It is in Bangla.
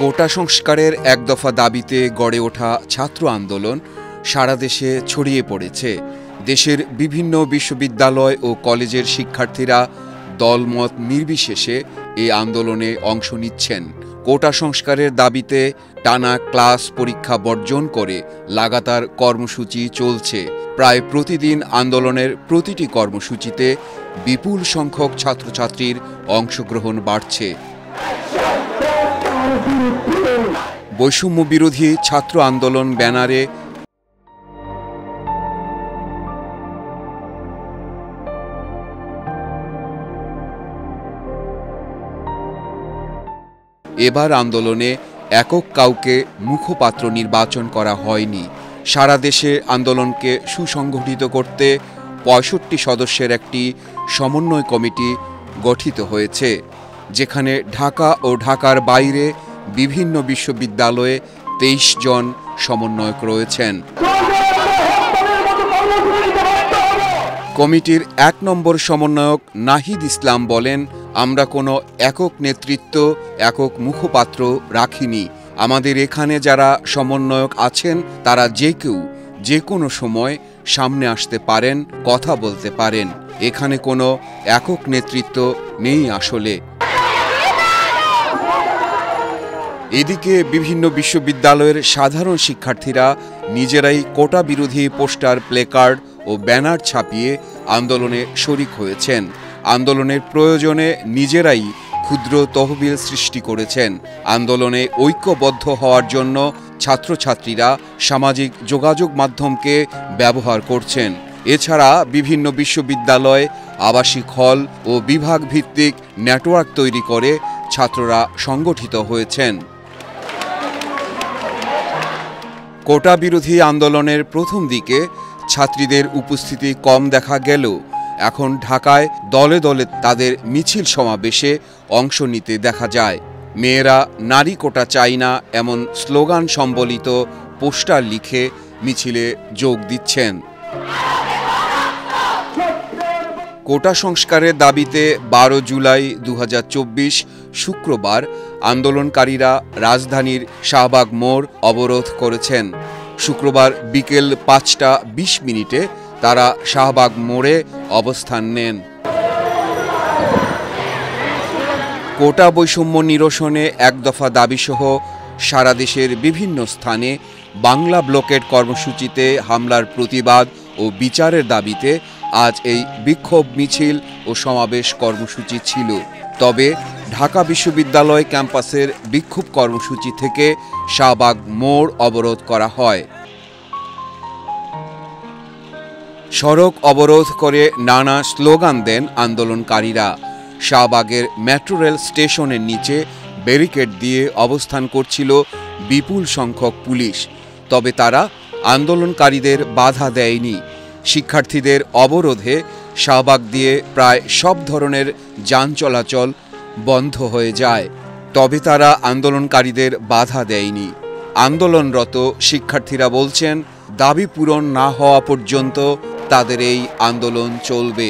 কোটা সংস্কারের এক দফা দাবিতে গড়ে ওঠা ছাত্র আন্দোলন সারা দেশে ছড়িয়ে পড়েছে। দেশের বিভিন্ন বিশ্ববিদ্যালয় ও কলেজের শিক্ষার্থীরা দলমত নির্বিশেষে এই আন্দোলনে অংশ নিচ্ছেন। কোটা সংস্কারের দাবিতে টানা ক্লাস পরীক্ষা বর্জন করে লাগাতার কর্মসূচি চলছে। প্রায় প্রতিদিন আন্দোলনের প্রতিটি কর্মসূচিতে বিপুল সংখ্যক ছাত্রছাত্রীর অংশগ্রহণ বাড়ছে। বৈষম্য বিরোধী ছাত্র আন্দোলন ব্যানারে এবার আন্দোলনে একক কাউকে মুখপাত্র নির্বাচন করা হয়নি। সারা দেশে আন্দোলনকে সুসংগঠিত করতে ৬৫ সদস্যের একটি সমন্বয় কমিটি গঠিত হয়েছে, যেখানে ঢাকা ও ঢাকার বাইরে বিভিন্ন বিশ্ববিদ্যালয়ে ২৩ জন সমন্বয়ক রয়েছেন। কমিটির ১ নম্বর সমন্বয়ক নাহিদ ইসলাম বলেন, আমরা কোনো একক নেতৃত্ব, একক মুখপাত্র রাখিনি। আমাদের এখানে যারা সমন্বয়ক আছেন তারা যে কেউ যে কোনো সময় সামনে আসতে পারেন, কথা বলতে পারেন। এখানে কোনো একক নেতৃত্ব নেই আসলে। এদিকে বিভিন্ন বিশ্ববিদ্যালয়ের সাধারণ শিক্ষার্থীরা নিজেরাই কোটা বিরোধী পোস্টার, প্লেকার্ড ও ব্যানার ছাপিয়ে আন্দোলনে শরিক হয়েছেন। আন্দোলনের প্রয়োজনে নিজেরাই ক্ষুদ্র তহবিল সৃষ্টি করেছেন। আন্দোলনে ঐক্যবদ্ধ হওয়ার জন্য ছাত্রছাত্রীরা সামাজিক যোগাযোগ মাধ্যমকে ব্যবহার করছেন। এছাড়া বিভিন্ন বিশ্ববিদ্যালয়, আবাসিক হল ও বিভাগ ভিত্তিক নেটওয়ার্ক তৈরি করে ছাত্ররা সংগঠিত হয়েছেন। কোটা বিরোধী আন্দোলনের প্রথম দিকে ছাত্রীদের উপস্থিতি কম দেখা গেলেও এখন ঢাকায় দলে দলে তাদের মিছিল সমাবেশে অংশ নিতে দেখা যায়। মেয়েরা নারী কোটা চাই না এমন স্লোগান সম্বলিত পোস্টার লিখে মিছিলে যোগ দিচ্ছেন। কোটা সংস্কারের দাবিতে ১২ জুলাই ২০২৪ শুক্রবার আন্দোলনকারীরা রাজধানীর শাহবাগ মোড় অবরোধ করেছেন। শুক্রবার বিকেল ৫টা ২০ মিনিটে তারা শাহবাগ মোড়ে অবস্থান নেন। কোটা বৈষম্য নিরসনে এক দফা দাবিসহ সারা দেশের বিভিন্ন স্থানে বাংলা ব্লকের কর্মসূচিতে হামলার প্রতিবাদ ও বিচারের দাবিতে আজ এই বিক্ষোভ মিছিল ও সমাবেশ কর্মসূচি ছিল। তবে ঢাকা বিশ্ববিদ্যালয় ক্যাম্পাসের বিক্ষোভ কর্মসূচি থেকে শাহবাগ মোড় অবরোধ করা হয়। সড়ক অবরোধ করে নানা স্লোগান দেন আন্দোলনকারীরা। শাহবাগের মেট্রো রেল স্টেশনের নিচে ব্যারিকেড দিয়ে অবস্থান করছিল বিপুল সংখ্যক পুলিশ। তবে তারা আন্দোলনকারীদের বাধা দেয়নি। শিক্ষার্থীদের অবরোধে শাহবাগ দিয়ে প্রায় সব ধরনের যান চলাচল বন্ধ হয়ে যায়। তবে তারা আন্দোলনকারীদের বাধা দেয়নি। আন্দোলনরত শিক্ষার্থীরা বলছেন, দাবি পূরণ না হওয়া পর্যন্ত তাদের এই আন্দোলন চলবে।